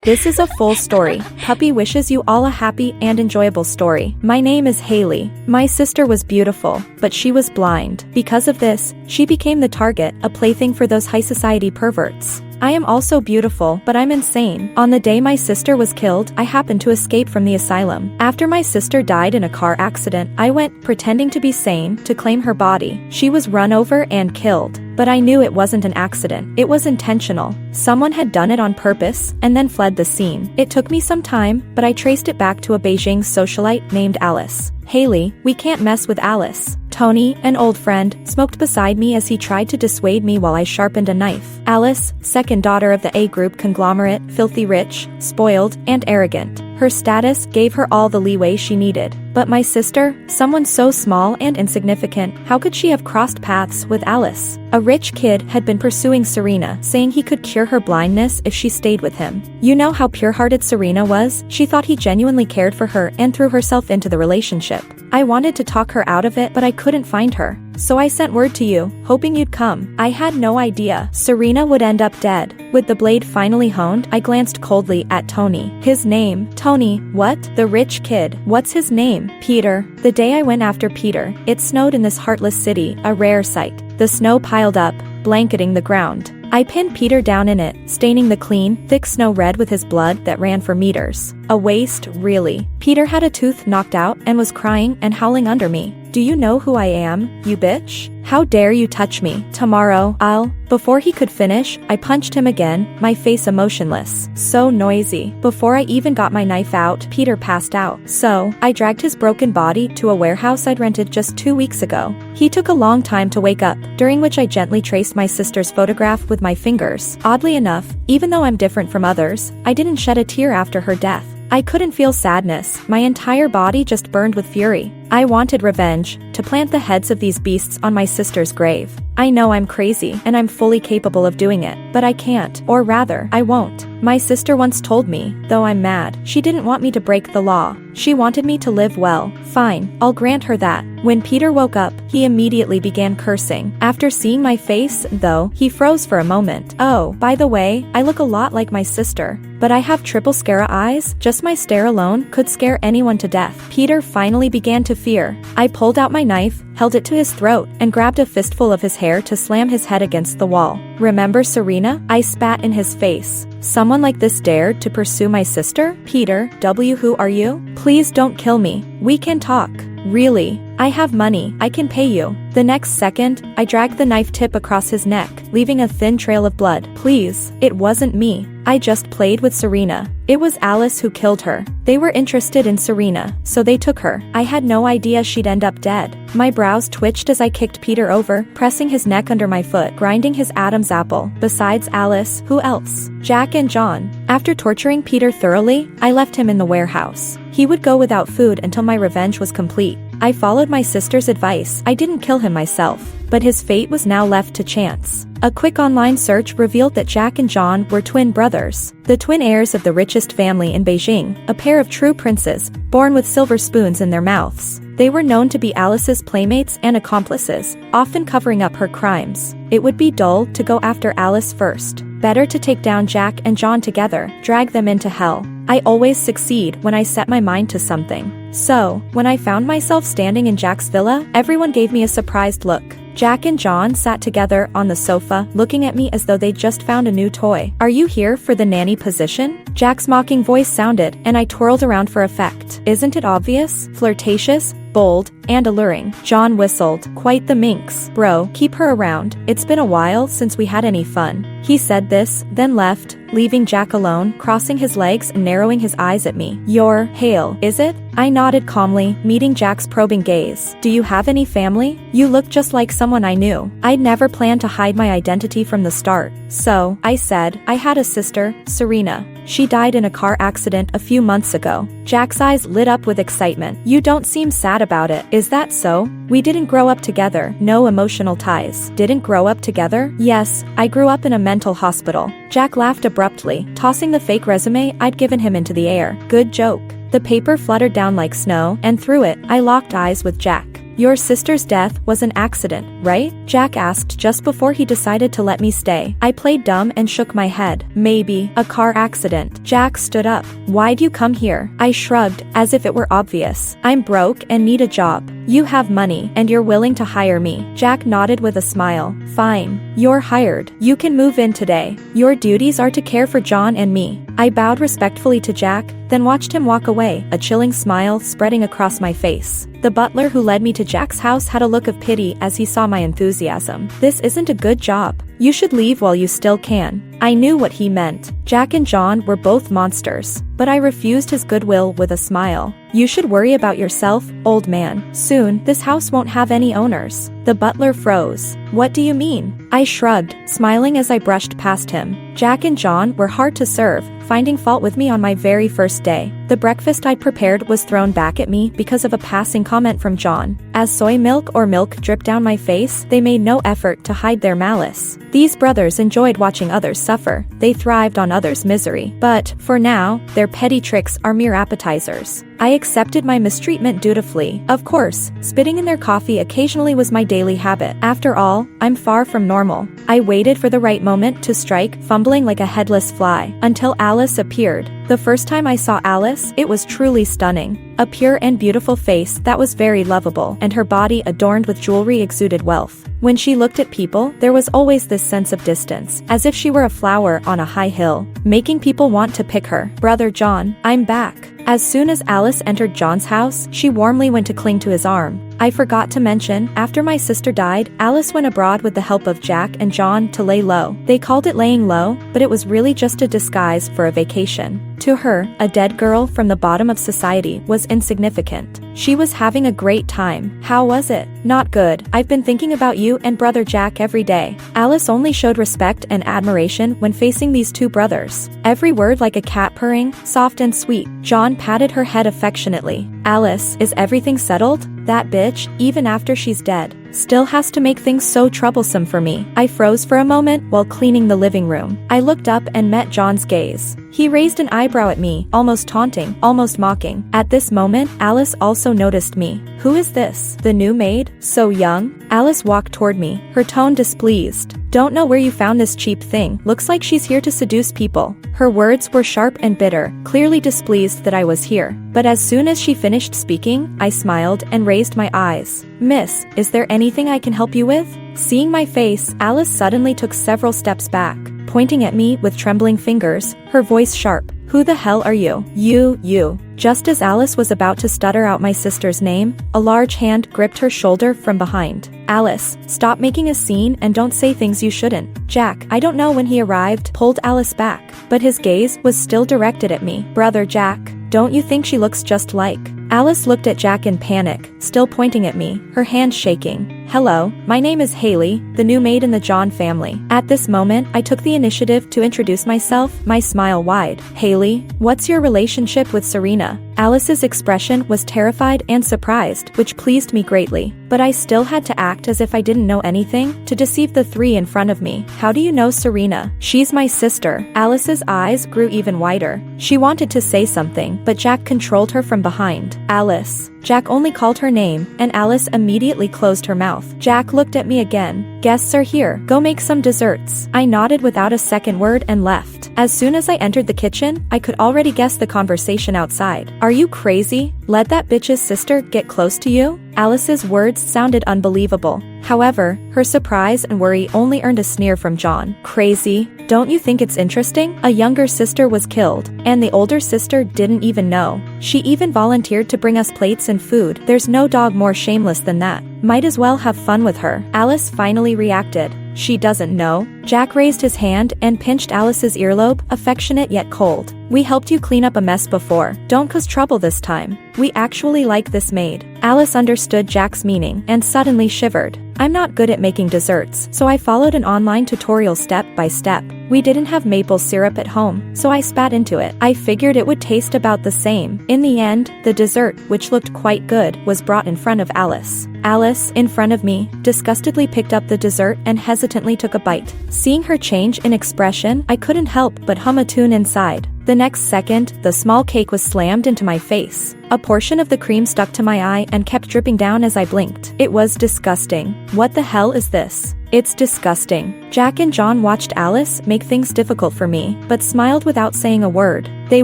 This is a full story. Puppy wishes you all a happy and enjoyable story. My name is Hailey. My sister was beautiful, but she was blind. Because of this, she became the target, a plaything for those high society perverts. I am also beautiful, but I'm insane. On the day my sister was killed, I happened to escape from the asylum. After my sister died in a car accident, I went, pretending to be sane, to claim her body. She was run over and killed. But I knew it wasn't an accident. It was intentional. Someone had done it on purpose, and then fled the scene. It took me some time, but I traced it back to a Beijing socialite named Alice. Hailey, we can't mess with Alice. Tony, an old friend, smoked beside me as he tried to dissuade me while I sharpened a knife. Alice, second daughter of the A-group conglomerate, filthy rich, spoiled, and arrogant. Her status gave her all the leeway she needed. But my sister, someone so small and insignificant, how could she have crossed paths with Alice? A rich kid had been pursuing Serena, saying he could cure her blindness if she stayed with him. You know how pure-hearted Serena was? She thought he genuinely cared for her and threw herself into the relationship. I wanted to talk her out of it, but I couldn't find her. So I sent word to you, hoping you'd come. I had no idea Serena would end up dead. With the blade finally honed, I glanced coldly at Tony. His name? Tony, what? The rich kid. What's his name? Peter. The day I went after Peter, it snowed in this heartless city, a rare sight. The snow piled up, blanketing the ground. I pinned Peter down in it, staining the clean, thick snow red with his blood that ran for meters. A waste, really. Peter had a tooth knocked out and was crying and howling under me. Do you know who I am, you bitch? How dare you touch me? Tomorrow, I'll... Before he could finish, I punched him again, my face emotionless. So noisy. Before I even got my knife out, Peter passed out. So, I dragged his broken body to a warehouse I'd rented just 2 weeks ago. He took a long time to wake up, during which I gently traced my sister's photograph with my fingers. Oddly enough, even though I'm different from others, I didn't shed a tear after her death. I couldn't feel sadness, my entire body just burned with fury. I wanted revenge, to plant the heads of these beasts on my sister's grave. I know I'm crazy, and I'm fully capable of doing it, but I can't, or rather, I won't. My sister once told me, though I'm mad, she didn't want me to break the law. She wanted me to live well. Fine, I'll grant her that. When Peter woke up, he immediately began cursing. After seeing my face, though, he froze for a moment. Oh, by the way, I look a lot like my sister. But I have triple scara eyes, just my stare alone could scare anyone to death. Peter finally began to fear. I pulled out my knife, held it to his throat, and grabbed a fistful of his hair to slam his head against the wall. Remember Serena? I spat in his face. Someone like this dared to pursue my sister? Peter, who are you? Please don't kill me. We can talk. Really? I have money. I can pay you. The next second, I dragged the knife tip across his neck, leaving a thin trail of blood. Please, it wasn't me. I just played with Serena. It was Alice who killed her. They were interested in Serena, so they took her. I had no idea she'd end up dead. My brows twitched as I kicked Peter over, pressing his neck under my foot, grinding his Adam's apple. Besides Alice, who else? Jack and John. After torturing Peter thoroughly, I left him in the warehouse. He would go without food until my revenge was complete. I followed my sister's advice. I didn't kill him myself, but his fate was now left to chance. A quick online search revealed that Jack and John were twin brothers, the twin heirs of the richest family in Beijing, a pair of true princes, born with silver spoons in their mouths. They were known to be Alice's playmates and accomplices, often covering up her crimes. It would be dull to go after Alice first. Better to take down Jack and John together, drag them into hell. I always succeed when I set my mind to something. So, when I found myself standing in Jack's villa, everyone gave me a surprised look. Jack and John sat together on the sofa, looking at me as though they'd just found a new toy. Are you here for the nanny position? Jack's mocking voice sounded, and I twirled around for effect. Isn't it obvious? Flirtatious, bold, and alluring. John whistled. Quite the minx. Bro, keep her around. It's been a while since we had any fun. He said this, then left, leaving Jack alone, crossing his legs and narrowing his eyes at me. You're Hale, is it? I nodded calmly, meeting Jack's probing gaze. Do you have any family? You look just like someone I knew. I'd never planned to hide my identity from the start. So, I said, I had a sister, Serena. She died in a car accident a few months ago. Jack's eyes lit up with excitement. You don't seem sad about it. Is that so? We didn't grow up together. No emotional ties. Didn't grow up together? Yes, I grew up in a mental hospital. Jack laughed abruptly, tossing the fake resume I'd given him into the air. Good joke. The paper fluttered down like snow, and through it, I locked eyes with Jack. Your sister's death was an accident, right? Jack asked just before he decided to let me stay. I played dumb and shook my head. Maybe a car accident. Jack stood up. Why'd you come here? I shrugged, as if it were obvious. I'm broke and need a job. You have money, and you're willing to hire me. Jack nodded with a smile. Fine. You're hired. You can move in today. Your duties are to care for John and me. I bowed respectfully to Jack, then watched him walk away, a chilling smile spreading across my face. The butler who led me to Jack's house had a look of pity as he saw my enthusiasm. This isn't a good job. You should leave while you still can. I knew what he meant. Jack and John were both monsters, but I refused his goodwill with a smile. You should worry about yourself, old man. Soon, this house won't have any owners. The butler froze. What do you mean? I shrugged, smiling as I brushed past him. Jack and John were hard to serve, finding fault with me on my very first day. The breakfast I'd prepared was thrown back at me because of a passing comment from John. As soy milk or milk dripped down my face, they made no effort to hide their malice. These brothers enjoyed watching others suffer. They thrived on others' misery. But, for now, their petty tricks are mere appetizers. I accepted my mistreatment dutifully. Of course, spitting in their coffee occasionally was my daily habit. After all, I'm far from normal. I waited for the right moment to strike, fumbling like a headless fly, until Alice appeared. The first time I saw Alice, it was truly stunning. A pure and beautiful face that was very lovable, and her body adorned with jewelry exuded wealth. When she looked at people, there was always this sense of distance, as if she were a flower on a high hill, making people want to pick her. Brother John, I'm back. As soon as Alice entered John's house, she warmly went to cling to his arm. I forgot to mention, after my sister died, Alice went abroad with the help of Jack and John to lay low. They called it laying low, but it was really just a disguise for a vacation. To her, a dead girl from the bottom of society was insignificant. She was having a great time. How was it? Not good. I've been thinking about you and brother Jack every day. Alice only showed respect and admiration when facing these two brothers. Every word like a cat purring, soft and sweet. John patted her head affectionately. Alice, is everything settled? That bitch, even after she's dead, still has to make things so troublesome for me. I froze for a moment while cleaning the living room. I looked up and met John's gaze. He raised an eyebrow at me, almost taunting, almost mocking. At this moment, Alice also noticed me. Who is this? The new maid? So young? Alice walked toward me, her tone displeased. Don't know where you found this cheap thing. Looks like she's here to seduce people. Her words were sharp and bitter, clearly displeased that I was here. But as soon as she finished speaking, I smiled and raised my eyes. Miss, is there anything I can help you with? Seeing my face, Alice suddenly took several steps back, pointing at me with trembling fingers, her voice sharp. Who the hell are you? You. Just as Alice was about to stutter out my sister's name, a large hand gripped her shoulder from behind. Alice, stop making a scene and don't say things you shouldn't. Jack, I don't know when he arrived, pulled Alice back, but his gaze was still directed at me. Brother Jack, don't you think she looks just like? Alice looked at Jack in panic, still pointing at me, her hand shaking. Hello, my name is Hailey, the new maid in the John family. At this moment, I took the initiative to introduce myself, my smile wide. Hailey, what's your relationship with Serena? Alice's expression was terrified and surprised, which pleased me greatly. But I still had to act as if I didn't know anything, to deceive the three in front of me. How do you know Serena? She's my sister. Alice's eyes grew even wider. She wanted to say something, but Jack controlled her from behind. Alice. Jack only called her name, and Alice immediately closed her mouth. Jack looked at me again. Guests are here. Go make some desserts. I nodded without a second word and left. As soon as I entered the kitchen, I could already guess the conversation outside. Are you crazy? Let that bitch's sister get close to you? Alice's words sounded unbelievable. However, her surprise and worry only earned a sneer from John. Crazy? Don't you think it's interesting? A younger sister was killed, and the older sister didn't even know. She even volunteered to bring us plates and food. There's no dog more shameless than that. Might as well have fun with her. Alice finally reacted. She doesn't know. Jack raised his hand and pinched Alice's earlobe, affectionate yet cold. We helped you clean up a mess before. Don't cause trouble this time. We actually like this maid. Alice understood Jack's meaning and suddenly shivered. I'm not good at making desserts, so I followed an online tutorial step by step. We didn't have maple syrup at home, so I spat into it. I figured it would taste about the same. In the end, the dessert, which looked quite good, was brought in front of Alice. Alice, in front of me, disgustedly picked up the dessert and hesitantly took a bite. Seeing her change in expression, I couldn't help but hum a tune inside. The next second, the small cake was slammed into my face. A portion of the cream stuck to my eye and kept dripping down as I blinked. It was disgusting. What the hell is this? It's disgusting. Jack and John watched Alice make things difficult for me, but smiled without saying a word. They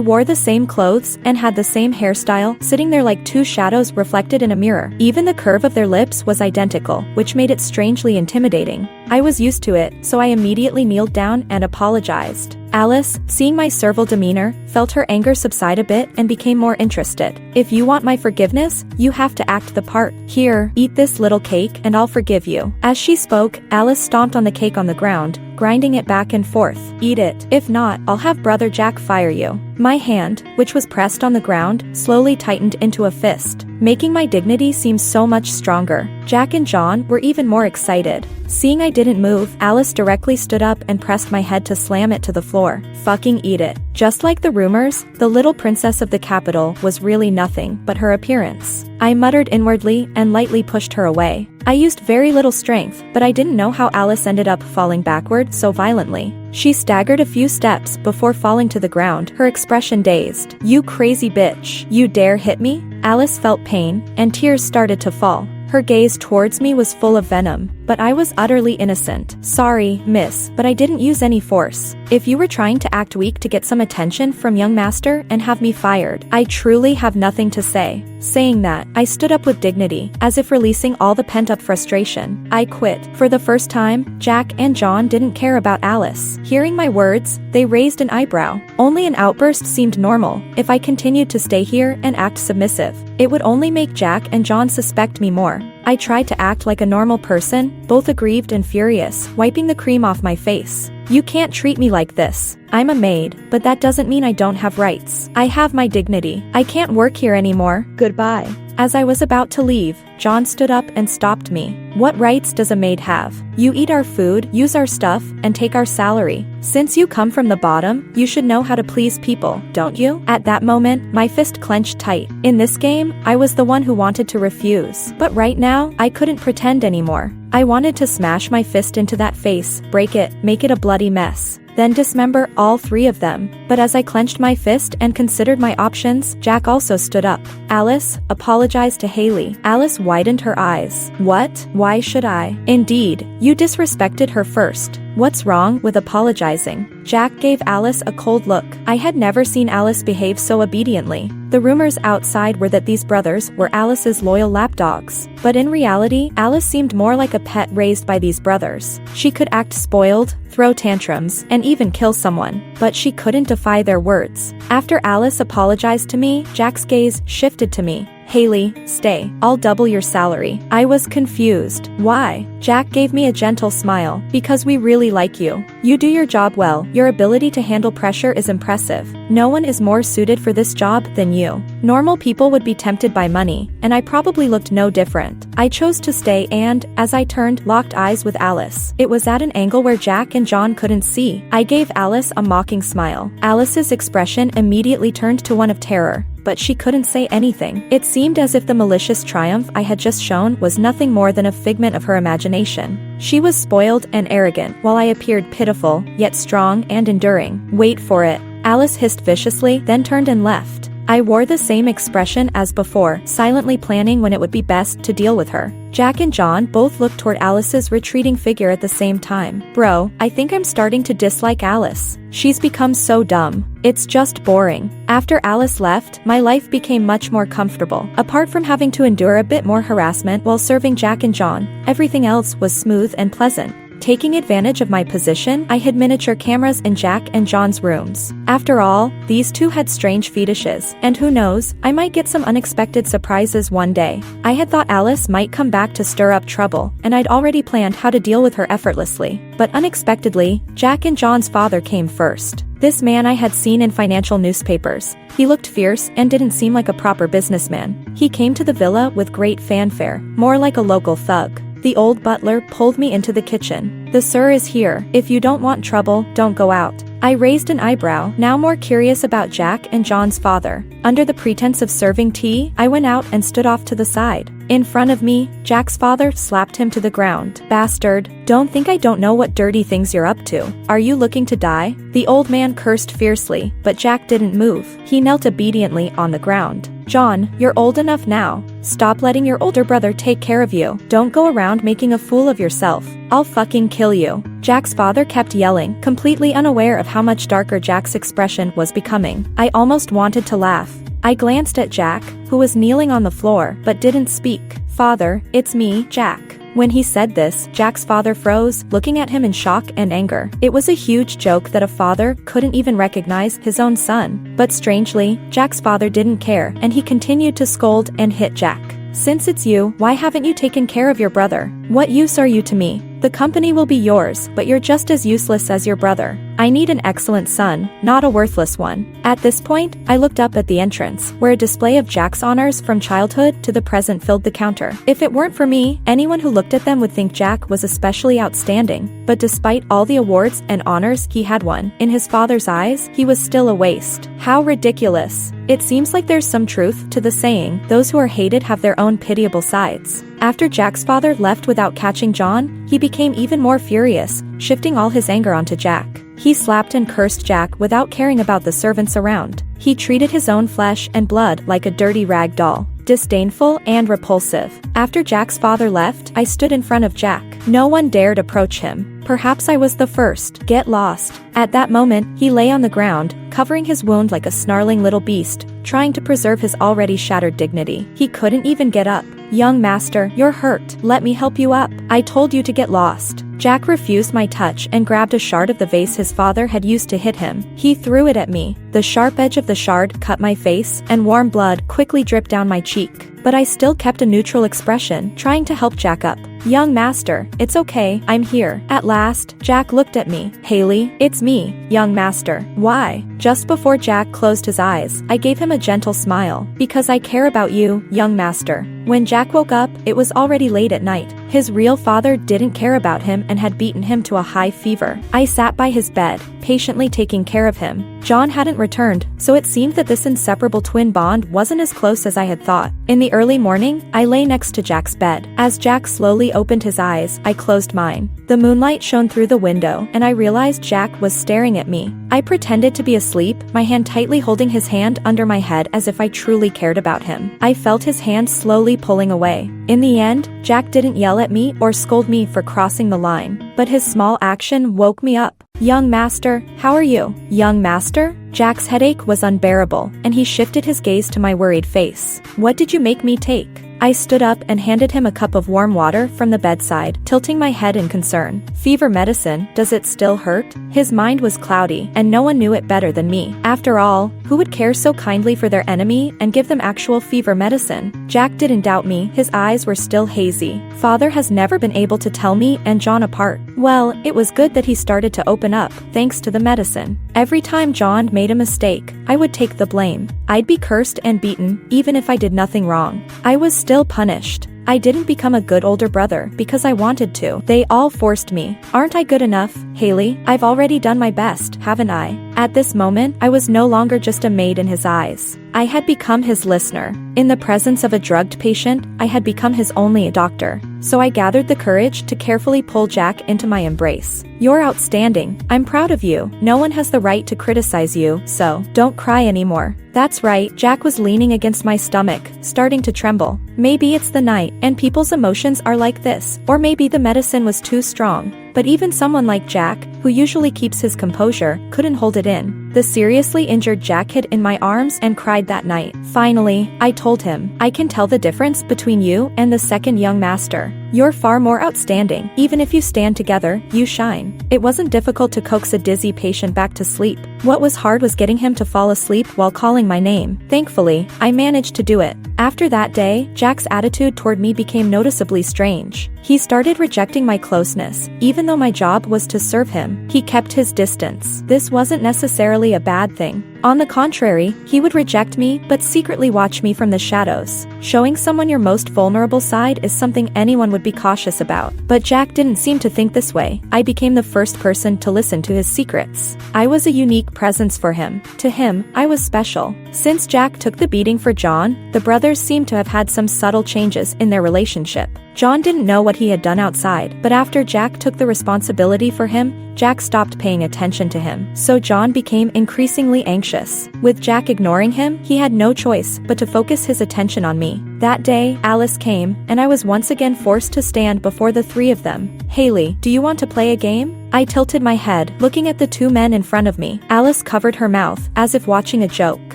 wore the same clothes and had the same hairstyle, sitting there like two shadows reflected in a mirror. Even the curve of their lips was identical, which made it strangely intimidating. I was used to it, so I immediately kneeled down and apologized. Alice, seeing my servile demeanor, felt her anger subside a bit and became more interested. If you want my forgiveness, you have to act the part. Here, eat this little cake and I'll forgive you. As she spoke, Alice stomped on the cake on the ground, grinding it back and forth. Eat it. If not, I'll have Brother Jack fire you. My hand, which was pressed on the ground, slowly tightened into a fist, making my dignity seem so much stronger. Jack and John were even more excited. Seeing I didn't move, Alice directly stood up and pressed my head to slam it to the floor. Fucking eat it. Just like the rumors, the little princess of the capital was really nothing but her appearance. I muttered inwardly and lightly pushed her away. I used very little strength, but I didn't know how Alice ended up falling backward so violently. She staggered a few steps before falling to the ground, her expression dazed. You crazy bitch. You dare hit me? Alice felt pain, and tears started to fall. Her gaze towards me was full of venom, but I was utterly innocent. Sorry, miss, but I didn't use any force. If you were trying to act weak to get some attention from young master and have me fired, I truly have nothing to say. Saying that, I stood up with dignity, as if releasing all the pent-up frustration. I quit. For the first time, Jack and John didn't care about Alice. Hearing my words, they raised an eyebrow. Only an outburst seemed normal. If I continued to stay here and act submissive, it would only make Jack and John suspect me more. I tried to act like a normal person, both aggrieved and furious, wiping the cream off my face. You can't treat me like this. I'm a maid, but that doesn't mean I don't have rights. I have my dignity. I can't work here anymore. Goodbye. As I was about to leave, John stood up and stopped me. What rights does a maid have? You eat our food, use our stuff, and take our salary. Since you come from the bottom, you should know how to please people, don't you? At that moment, my fist clenched tight. In this game, I was the one who wanted to refuse. But right now, I couldn't pretend anymore. I wanted to smash my fist into that face, break it, make it a bloody mess, then dismember all three of them. But as I clenched my fist and considered my options, Jack also stood up. Alice, apologized to Hailey. Alice widened her eyes. What? Why should I? Indeed, you disrespected her first. What's wrong with apologizing? Jack gave Alice a cold look. I had never seen Alice behave so obediently. The rumors outside were that these brothers were Alice's loyal lapdogs. But in reality, Alice seemed more like a pet raised by these brothers. She could act spoiled, throw tantrums, and even kill someone. But she couldn't defy their words. After Alice apologized to me, Jack's gaze shifted to me. Hailey, stay. I'll double your salary. I was confused. Why? Jack gave me a gentle smile. Because we really like you. You do your job well. Your ability to handle pressure is impressive. No one is more suited for this job than you. Normal people would be tempted by money, and I probably looked no different. I chose to stay and, as I turned, locked eyes with Alice. It was at an angle where Jack and John couldn't see. I gave Alice a mocking smile. Alice's expression immediately turned to one of terror. But she couldn't say anything. It seemed as if the malicious triumph I had just shown was nothing more than a figment of her imagination. She was spoiled and arrogant, while I appeared pitiful, yet strong and enduring. Wait for it. Alice hissed viciously, then turned and left. I wore the same expression as before, silently planning when it would be best to deal with her. Jack and John both looked toward Alice's retreating figure at the same time. Bro, I think I'm starting to dislike Alice. She's become so dumb. It's just boring. After Alice left, my life became much more comfortable. Apart from having to endure a bit more harassment while serving Jack and John, everything else was smooth and pleasant. Taking advantage of my position, I hid miniature cameras in Jack and John's rooms. After all, these two had strange fetishes, and who knows, I might get some unexpected surprises one day. I had thought Alice might come back to stir up trouble, and I'd already planned how to deal with her effortlessly. But unexpectedly, Jack and John's father came first. This man I had seen in financial newspapers. He looked fierce and didn't seem like a proper businessman. He came to the villa with great fanfare, more like a local thug. The old butler pulled me into the kitchen. The sir is here. If you don't want trouble, don't go out. I raised an eyebrow, now more curious about Jack and John's father. Under the pretense of serving tea, I went out and stood off to the side. In front of me, Jack's father slapped him to the ground. Bastard, don't think I don't know what dirty things you're up to. Are you looking to die? The old man cursed fiercely, but Jack didn't move. He knelt obediently on the ground. John, you're old enough now. Stop letting your older brother take care of you. Don't go around making a fool of yourself. I'll fucking kill you. Jack's father kept yelling, completely unaware of how much darker Jack's expression was becoming. I almost wanted to laugh. I glanced at Jack, who was kneeling on the floor, but didn't speak. Father, it's me, Jack. When he said this, Jack's father froze, looking at him in shock and anger. It was a huge joke that a father couldn't even recognize his own son. But strangely, Jack's father didn't care, and he continued to scold and hit Jack. Since it's you, why haven't you taken care of your brother? What use are you to me? The company will be yours, but you're just as useless as your brother. I need an excellent son, not a worthless one. At this point, I looked up at the entrance, where a display of Jack's honors from childhood to the present filled the counter. If it weren't for me, anyone who looked at them would think Jack was especially outstanding. But despite all the awards and honors he had won, in his father's eyes, he was still a waste. How ridiculous. It seems like there's some truth to the saying, those who are hated have their own pitiable sides. After Jack's father left without catching John, he became even more furious, shifting all his anger onto Jack. He slapped and cursed Jack without caring about the servants around. He treated his own flesh and blood like a dirty rag doll, disdainful and repulsive. After Jack's father left, I stood in front of Jack. No one dared approach him. Perhaps I was the first. Get lost. At that moment, he lay on the ground, covering his wound like a snarling little beast, trying to preserve his already shattered dignity. He couldn't even get up. Young master, you're hurt. Let me help you up. I told you to get lost. Jack refused my touch and grabbed a shard of the vase his father had used to hit him. He threw it at me. The sharp edge of the shard cut my face, and warm blood quickly dripped down my cheek. But I still kept a neutral expression, trying to help Jack up. Young master, it's okay, I'm here. At last, Jack looked at me. Hailey, it's me, young master. Why? Just before Jack closed his eyes, I gave him a gentle smile. Because I care about you, young master. When Jack woke up, it was already late at night. His real father didn't care about him and had beaten him to a high fever. I sat by his bed, patiently taking care of him. John hadn't returned, so it seemed that this inseparable twin bond wasn't as close as I had thought. In the early morning, I lay next to Jack's bed. As Jack slowly opened his eyes, I closed mine. The moonlight shone through the window, and I realized Jack was staring at me. I pretended to be asleep, my hand tightly holding his hand under my head as if I truly cared about him. I felt his hand slowly pulling away. In the end, Jack didn't yell at me or scold me for crossing the line, but his small action woke me up. Young master, how are you? Young master? Jack's headache was unbearable, and he shifted his gaze to my worried face. What did you make me take? I stood up and handed him a cup of warm water from the bedside, tilting my head in concern. Fever medicine, does it still hurt? His mind was cloudy, and no one knew it better than me. After all, who would care so kindly for their enemy and give them actual fever medicine? Jack didn't doubt me, his eyes were still hazy. Father has never been able to tell me and John apart. Well, it was good that he started to open up, thanks to the medicine. Every time John made a mistake, I would take the blame. I'd be cursed and beaten, even if I did nothing wrong. I was still punished. I didn't become a good older brother because I wanted to. They all forced me. Aren't I good enough, Hailey? I've already done my best, haven't I? At this moment, I was no longer just a maid in his eyes. I had become his listener. In the presence of a drugged patient, I had become his only doctor. So I gathered the courage to carefully pull Jack into my embrace. You're outstanding. I'm proud of you. No one has the right to criticize you, so don't cry anymore. That's right, Jack was leaning against my stomach, starting to tremble. Maybe it's the night, and people's emotions are like this, or maybe the medicine was too strong. But even someone like Jack, who usually keeps his composure, couldn't hold it in. The seriously injured Jack hid in my arms and cried that night. Finally, I told him, I can tell the difference between you and the second young master. You're far more outstanding. Even if you stand together, you shine. It wasn't difficult to coax a dizzy patient back to sleep. What was hard was getting him to fall asleep while calling my name. Thankfully, I managed to do it. After that day, Jack's attitude toward me became noticeably strange. He started rejecting my closeness. Even though my job was to serve him, he kept his distance. This wasn't necessarily a bad thing. On the contrary, he would reject me but secretly watch me from the shadows. Showing someone your most vulnerable side is something anyone would be cautious about. But Jack didn't seem to think this way. I became the first person to listen to his secrets. I was a unique presence for him. To him, I was special. Since Jack took the beating for John, the brothers seemed to have had some subtle changes in their relationship. John didn't know what he had done outside, but after Jack took the responsibility for him, Jack stopped paying attention to him. So John became increasingly anxious. With Jack ignoring him, he had no choice but to focus his attention on me. That day, Alice came, and I was once again forced to stand before the three of them. "Hailey, do you want to play a game?" I tilted my head, looking at the two men in front of me. Alice covered her mouth, as if watching a joke.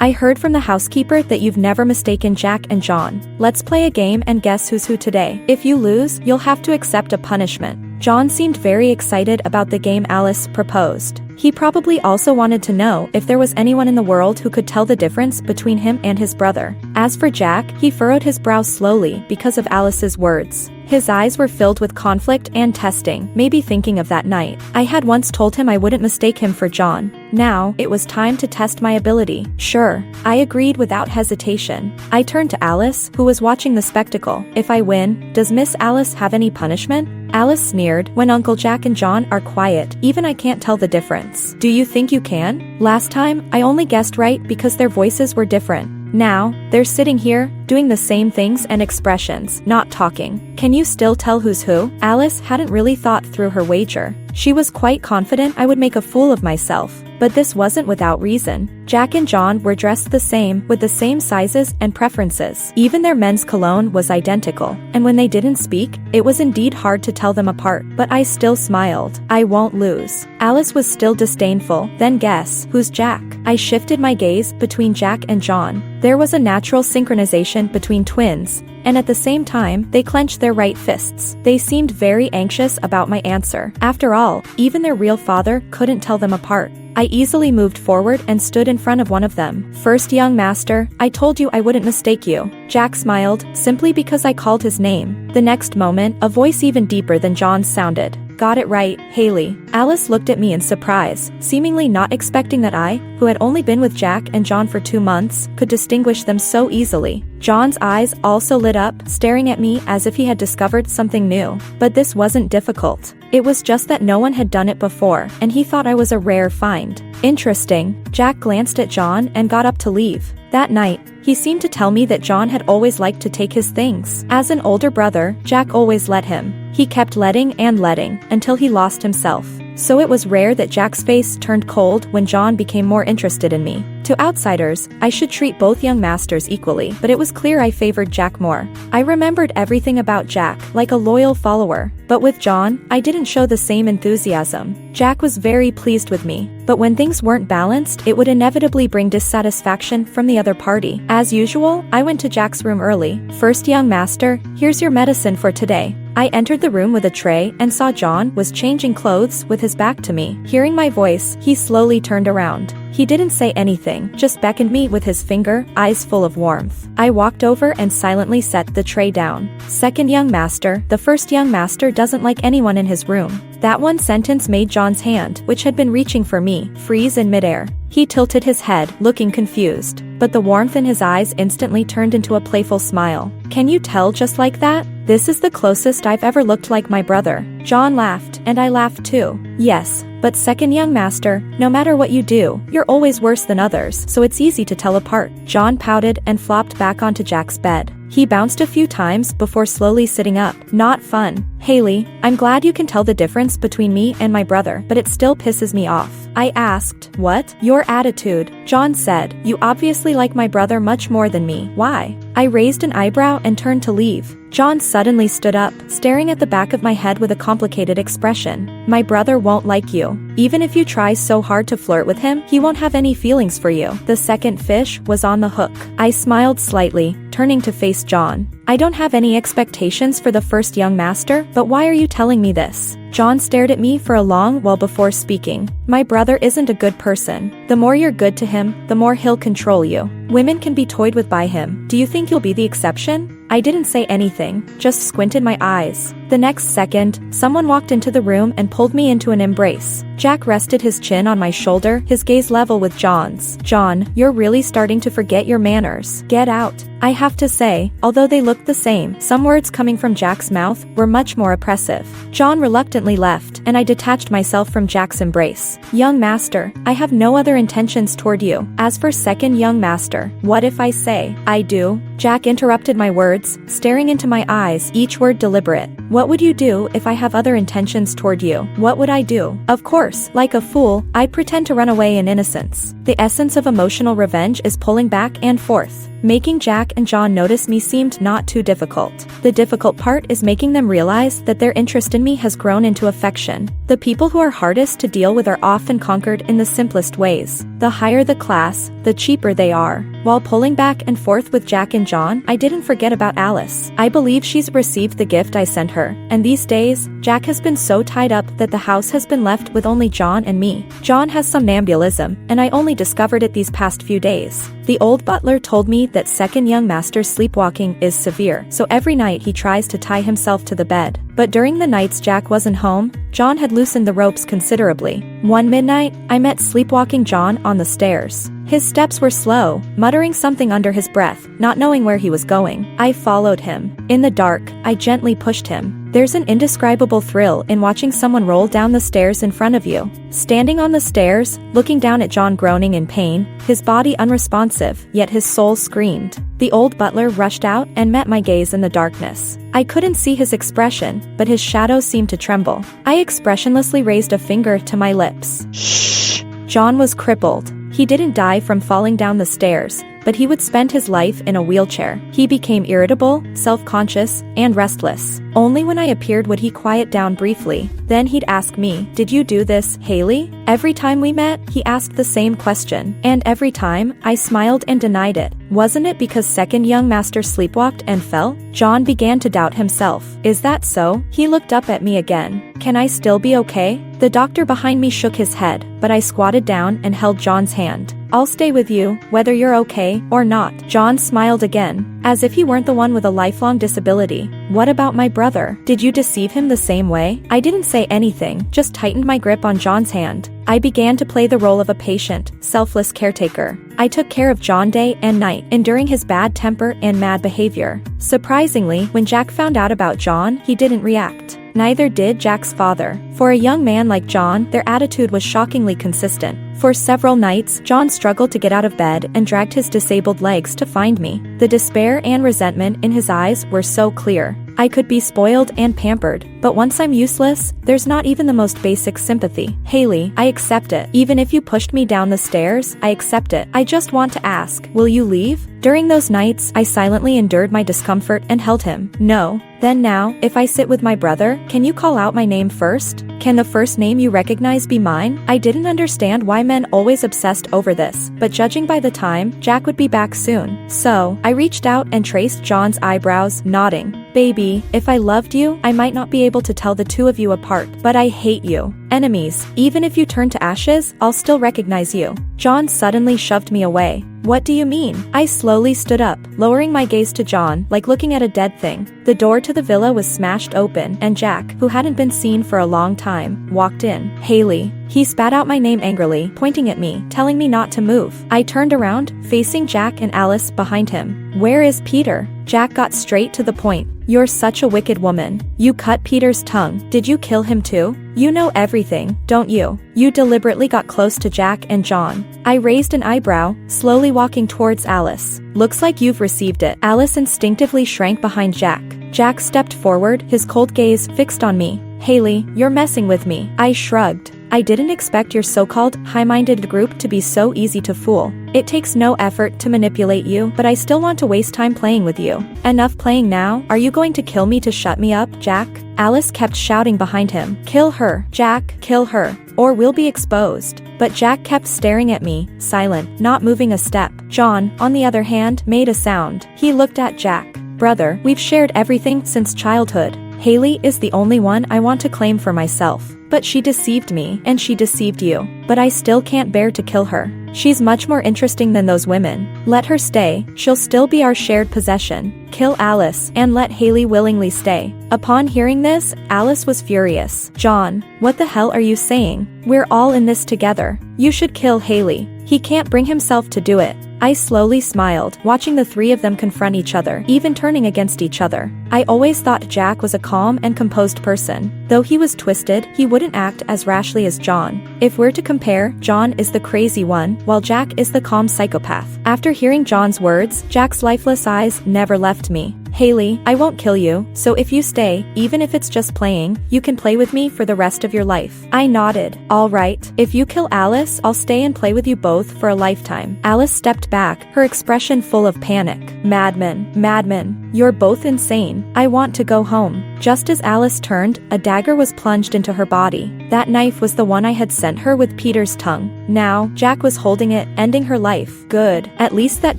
"I heard from the housekeeper that you've never mistaken Jack and John. Let's play a game and guess who's who today. If you lose, you'll have to accept a punishment." John seemed very excited about the game Alice proposed. He probably also wanted to know if there was anyone in the world who could tell the difference between him and his brother. As for Jack, he furrowed his brow slowly because of Alice's words. His eyes were filled with conflict and testing, maybe thinking of that night. I had once told him I wouldn't mistake him for John. Now, it was time to test my ability. "Sure," I agreed without hesitation. I turned to Alice, who was watching the spectacle. "If I win, does Miss Alice have any punishment?" Alice sneered. "When Uncle Jack and John are quiet, even I can't tell the difference. Do you think you can? Last time, I only guessed right because their voices were different. Now, they're sitting here, doing the same things and expressions, not talking. Can you still tell who's who?" Alice hadn't really thought through her wager. She was quite confident I would make a fool of myself. But this wasn't without reason. Jack and John were dressed the same, with the same sizes and preferences. Even their men's cologne was identical, and when they didn't speak, it was indeed hard to tell them apart. But I still smiled. "I won't lose." Alice was still disdainful. "Then guess, who's Jack?" I shifted my gaze between Jack and John. There was a natural synchronization between twins, and at the same time, they clenched their right fists. They seemed very anxious about my answer. After all, even their real father couldn't tell them apart. I easily moved forward and stood in front of one of them. "First young master, I told you I wouldn't mistake you." Jack smiled, simply because I called his name. The next moment, a voice even deeper than John's sounded. "Got it right, Hailey." Alice looked at me in surprise, seemingly not expecting that I, who had only been with Jack and John for 2 months, could distinguish them so easily. John's eyes also lit up, staring at me as if he had discovered something new. But this wasn't difficult. It was just that no one had done it before, and he thought I was a rare find. "Interesting." Jack glanced at John and got up to leave. That night, he seemed to tell me that John had always liked to take his things. As an older brother, Jack always let him. He kept letting and letting, until he lost himself. So it was rare that Jack's face turned cold when John became more interested in me. To outsiders, I should treat both young masters equally, but it was clear I favored Jack more. I remembered everything about Jack, like a loyal follower. But with John, I didn't show the same enthusiasm. Jack was very pleased with me, but when things weren't balanced, it would inevitably bring dissatisfaction from the other party. As usual, I went to Jack's room early. "First young master, here's your medicine for today." I entered the room with a tray and saw John was changing clothes with his back to me. Hearing my voice, he slowly turned around. He didn't say anything, just beckoned me with his finger, eyes full of warmth. I walked over and silently set the tray down. "Second young master, the first young master doesn't like anyone in his room." That one sentence made John's hand, which had been reaching for me, freeze in midair. He tilted his head, looking confused. But the warmth in his eyes instantly turned into a playful smile. "Can you tell just like that? This is the closest I've ever looked like my brother." John laughed, and I laughed too. "Yes, but second young master, no matter what you do, you're always worse than others, so it's easy to tell apart." John pouted and flopped back onto Jack's bed. He bounced a few times before slowly sitting up. "Not fun. Hailey, I'm glad you can tell the difference between me and my brother, but it still pisses me off." I asked. "What?" "Your attitude." John said. "You obviously like my brother much more than me. Why?" I raised an eyebrow and turned to leave. John suddenly stood up, staring at the back of my head with a complicated expression. "My brother won't like you. Even if you try so hard to flirt with him, he won't have any feelings for you." The second fish was on the hook. I smiled slightly, turning to face John. "I don't have any expectations for the first young master, but why are you telling me this?" John stared at me for a long while before speaking. "My brother isn't a good person. The more you're good to him, the more he'll control you. Women can be toyed with by him. Do you think you'll be the exception?" I didn't say anything, just squinted my eyes. The next second, someone walked into the room and pulled me into an embrace. Jack rested his chin on my shoulder, his gaze level with John's. John, you're really starting to forget your manners. Get out. I have to say, although they looked the same, some words coming from Jack's mouth were much more oppressive. John reluctantly left, and I detached myself from Jack's embrace. Young master, I have no other intentions toward you. As for second young master, what if I say, I do? Jack interrupted my words, staring into my eyes, each word deliberate. What would you do if I have other intentions toward you? What would I do? Of course, like a fool, I'd pretend to run away in innocence. The essence of emotional revenge is pulling back and forth. Making Jack and John notice me seemed not too difficult. The difficult part is making them realize that their interest in me has grown into affection. The people who are hardest to deal with are often conquered in the simplest ways. The higher the class, the cheaper they are. While pulling back and forth with Jack and John, I didn't forget about Alice. I believe she's received the gift I sent her, and these days, Jack has been so tied up that the house has been left with only John and me. John has somnambulism, and I only discovered it these past few days. The old butler told me that second young master's sleepwalking is severe, so every night he tries to tie himself to the bed. But during the nights Jack wasn't home, John had loosened the ropes considerably. One midnight, I met sleepwalking John on the stairs. His steps were slow, muttering something under his breath, not knowing where he was going. I followed him. In the dark, I gently pushed him. There's an indescribable thrill in watching someone roll down the stairs in front of you. Standing on the stairs, looking down at John groaning in pain, his body unresponsive, yet his soul screamed. The old butler rushed out and met my gaze in the darkness. I couldn't see his expression, but his shadow seemed to tremble. I expressionlessly raised a finger to my lips. Shh. John was crippled. He didn't die from falling down the stairs, but he would spend his life in a wheelchair. He became irritable, self-conscious, and restless. Only when I appeared would he quiet down briefly. Then he'd ask me, "Did you do this, Hailey?" Every time we met, he asked the same question, and every time, I smiled and denied it. Wasn't it because second young master sleepwalked and fell? John began to doubt himself. Is that so? He looked up at me again. Can I still be okay? The doctor behind me shook his head, but I squatted down and held John's hand. I'll stay with you, whether you're okay or not. John smiled again, as if he weren't the one with a lifelong disability. What about my brother? Did you deceive him the same way? I didn't say anything, just tightened my grip on John's hand. I began to play the role of a patient, selfless caretaker. I took care of John day and night, enduring his bad temper and mad behavior. Surprisingly, when Jack found out about John, he didn't react. Neither did Jack's father. For a young man like John, their attitude was shockingly consistent. For several nights, John struggled to get out of bed and dragged his disabled legs to find me. The despair and resentment in his eyes were so clear. I could be spoiled and pampered, but once I'm useless, there's not even the most basic sympathy. Hailey, I accept it. Even if you pushed me down the stairs, I accept it. I just want to ask, will you leave? During those nights, I silently endured my discomfort and held him. No. Then now, if I sit with my brother, can you call out my name first? Can the first name you recognize be mine? I didn't understand why men always obsessed over this, but judging by the time, Jack would be back soon. So, I reached out and traced John's eyebrows, nodding. Baby, if I loved you, I might not be able to tell the two of you apart, but I hate you. Enemies, even if you turn to ashes, I'll still recognize you. John suddenly shoved me away. What do you mean? I slowly stood up, lowering my gaze to John, like looking at a dead thing. The door to the villa was smashed open, and Jack, who hadn't been seen for a long time, walked in. Hailey. He spat out my name angrily, pointing at me, telling me not to move. I turned around, facing Jack and Alice behind him. Where is Peter? Jack got straight to the point. You're such a wicked woman. You cut Peter's tongue. Did you kill him too? You know everything, don't you? You deliberately got close to Jack and John. I raised an eyebrow, slowly walking towards Alice. Looks like you've received it. Alice instinctively shrank behind Jack. Jack stepped forward, his cold gaze fixed on me. Hailey, you're messing with me. I shrugged. I didn't expect your so-called high-minded group to be so easy to fool. It takes no effort to manipulate you, but I still want to waste time playing with you. Enough playing now. Are you going to kill me to shut me up, Jack? Alice kept shouting behind him. Kill her, Jack, kill her, or we'll be exposed. But Jack kept staring at me, silent, not moving a step. John, on the other hand, made a sound. He looked at Jack. Brother, we've shared everything since childhood. Hailey is the only one I want to claim for myself. But she deceived me, and she deceived you. But I still can't bear to kill her. She's much more interesting than those women. Let her stay, she'll still be our shared possession. Kill Alice, and let Hailey willingly stay. Upon hearing this, Alice was furious. John, what the hell are you saying? We're all in this together. You should kill Hailey. He can't bring himself to do it. I slowly smiled, watching the three of them confront each other, even turning against each other. I always thought Jack was a calm and composed person. Though he was twisted, he wouldn't act as rashly as John. If we're to compare, John is the crazy one, while Jack is the calm psychopath. After hearing John's words, Jack's lifeless eyes never left me. Hailey, I won't kill you, so if you stay, even if it's just playing, you can play with me for the rest of your life. I nodded. All right, if you kill Alice, I'll stay and play with you both for a lifetime. Alice stepped back, her expression full of panic. Madman, you're both insane. I want to go home. Just as Alice turned, a dagger was plunged into her body. That knife was the one I had sent her with Peter's tongue. Now, Jack was holding it, ending her life. Good. At least that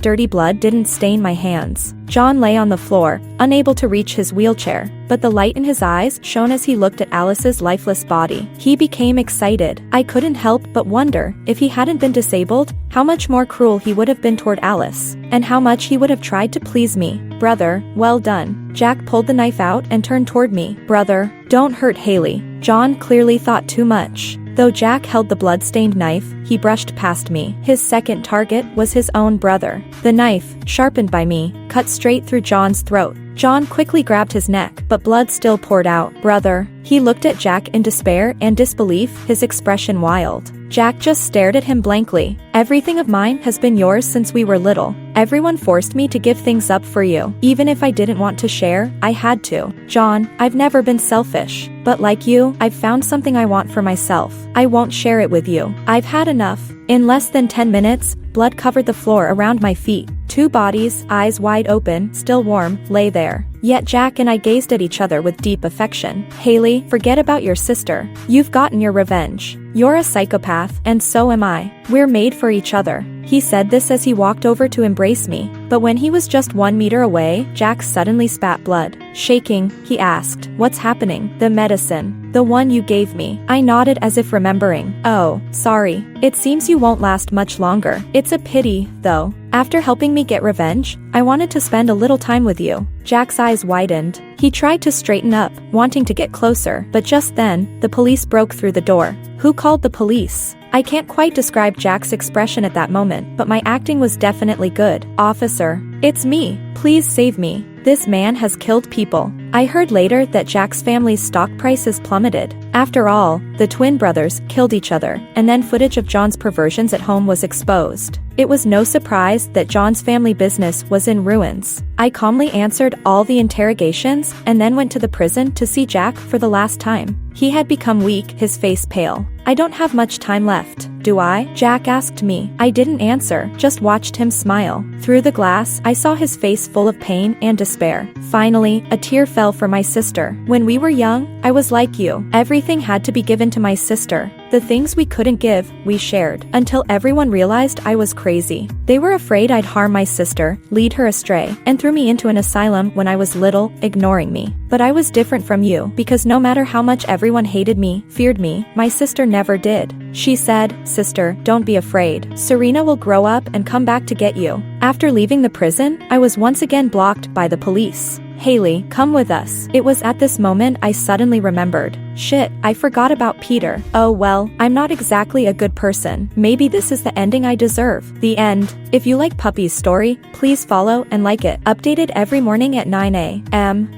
dirty blood didn't stain my hands. John lay on the floor, unable to reach his wheelchair, but the light in his eyes shone as he looked at Alice's lifeless body. He became excited. I couldn't help but wonder, if he hadn't been disabled, how much more cruel he would have been toward Alice, and how much he would have tried to please me. Brother, well done. Jack pulled the knife out and turned toward me. Brother, don't hurt Hailey. John clearly thought too much. Though Jack held the blood-stained knife, he brushed past me. His second target was his own brother. The knife, sharpened by me, cut straight through John's throat. John quickly grabbed his neck, but blood still poured out. Brother. He looked at Jack in despair and disbelief, his expression wild. Jack just stared at him blankly. Everything of mine has been yours since we were little. Everyone forced me to give things up for you. Even if I didn't want to share, I had to. John, I've never been selfish. But like you, I've found something I want for myself. I won't share it with you. I've had enough. In less than 10 minutes, blood covered the floor around my feet. Two bodies, eyes wide open, still warm, lay there. Yet Jack and I gazed at each other with deep affection. Hailey, forget about your sister. You've gotten your revenge. You're a psychopath, and so am I. We're made for each other. He said this as he walked over to embrace me, but when he was just 1 meter away, Jack suddenly spat blood. Shaking, he asked, "What's happening?" "The medicine. The one you gave me." I nodded as if remembering. "Oh, sorry. It seems you won't last much longer. It's a pity, though. After helping me get revenge, I wanted to spend a little time with you." Jack's eyes widened. He tried to straighten up, wanting to get closer, but just then, the police broke through the door. Who called the police? I can't quite describe Jack's expression at that moment, but my acting was definitely good. "Officer, it's me. Please save me. This man has killed people." I heard later that Jack's family's stock prices plummeted. After all, the twin brothers killed each other, and then footage of John's perversions at home was exposed. It was no surprise that John's family business was in ruins. I calmly answered all the interrogations, and then went to the prison to see Jack for the last time. He had become weak, his face pale. "I don't have much time left, do I?" Jack asked me. I didn't answer, just watched him smile. Through the glass, I saw his face full of pain and despair. Finally, a tear fell for my sister. "When we were young, I was like you. Everything had to be given to my sister. The things we couldn't give, we shared. Until everyone realized I was crazy. They were afraid I'd harm my sister, lead her astray, and threw me into an asylum when I was little, ignoring me. But I was different from you, because no matter how much everyone hated me, feared me, my sister never did. She said, 'Sister, don't be afraid. Serena will grow up and come back to get you.' After leaving the prison, I was once again blocked by the police. 'Hailey, come with us.' It was at this moment I suddenly remembered. Shit, I forgot about Peter. Oh well, I'm not exactly a good person. Maybe this is the ending I deserve." The end. If you like Puppy's story, please follow and like it. Updated every morning at 9 a.m.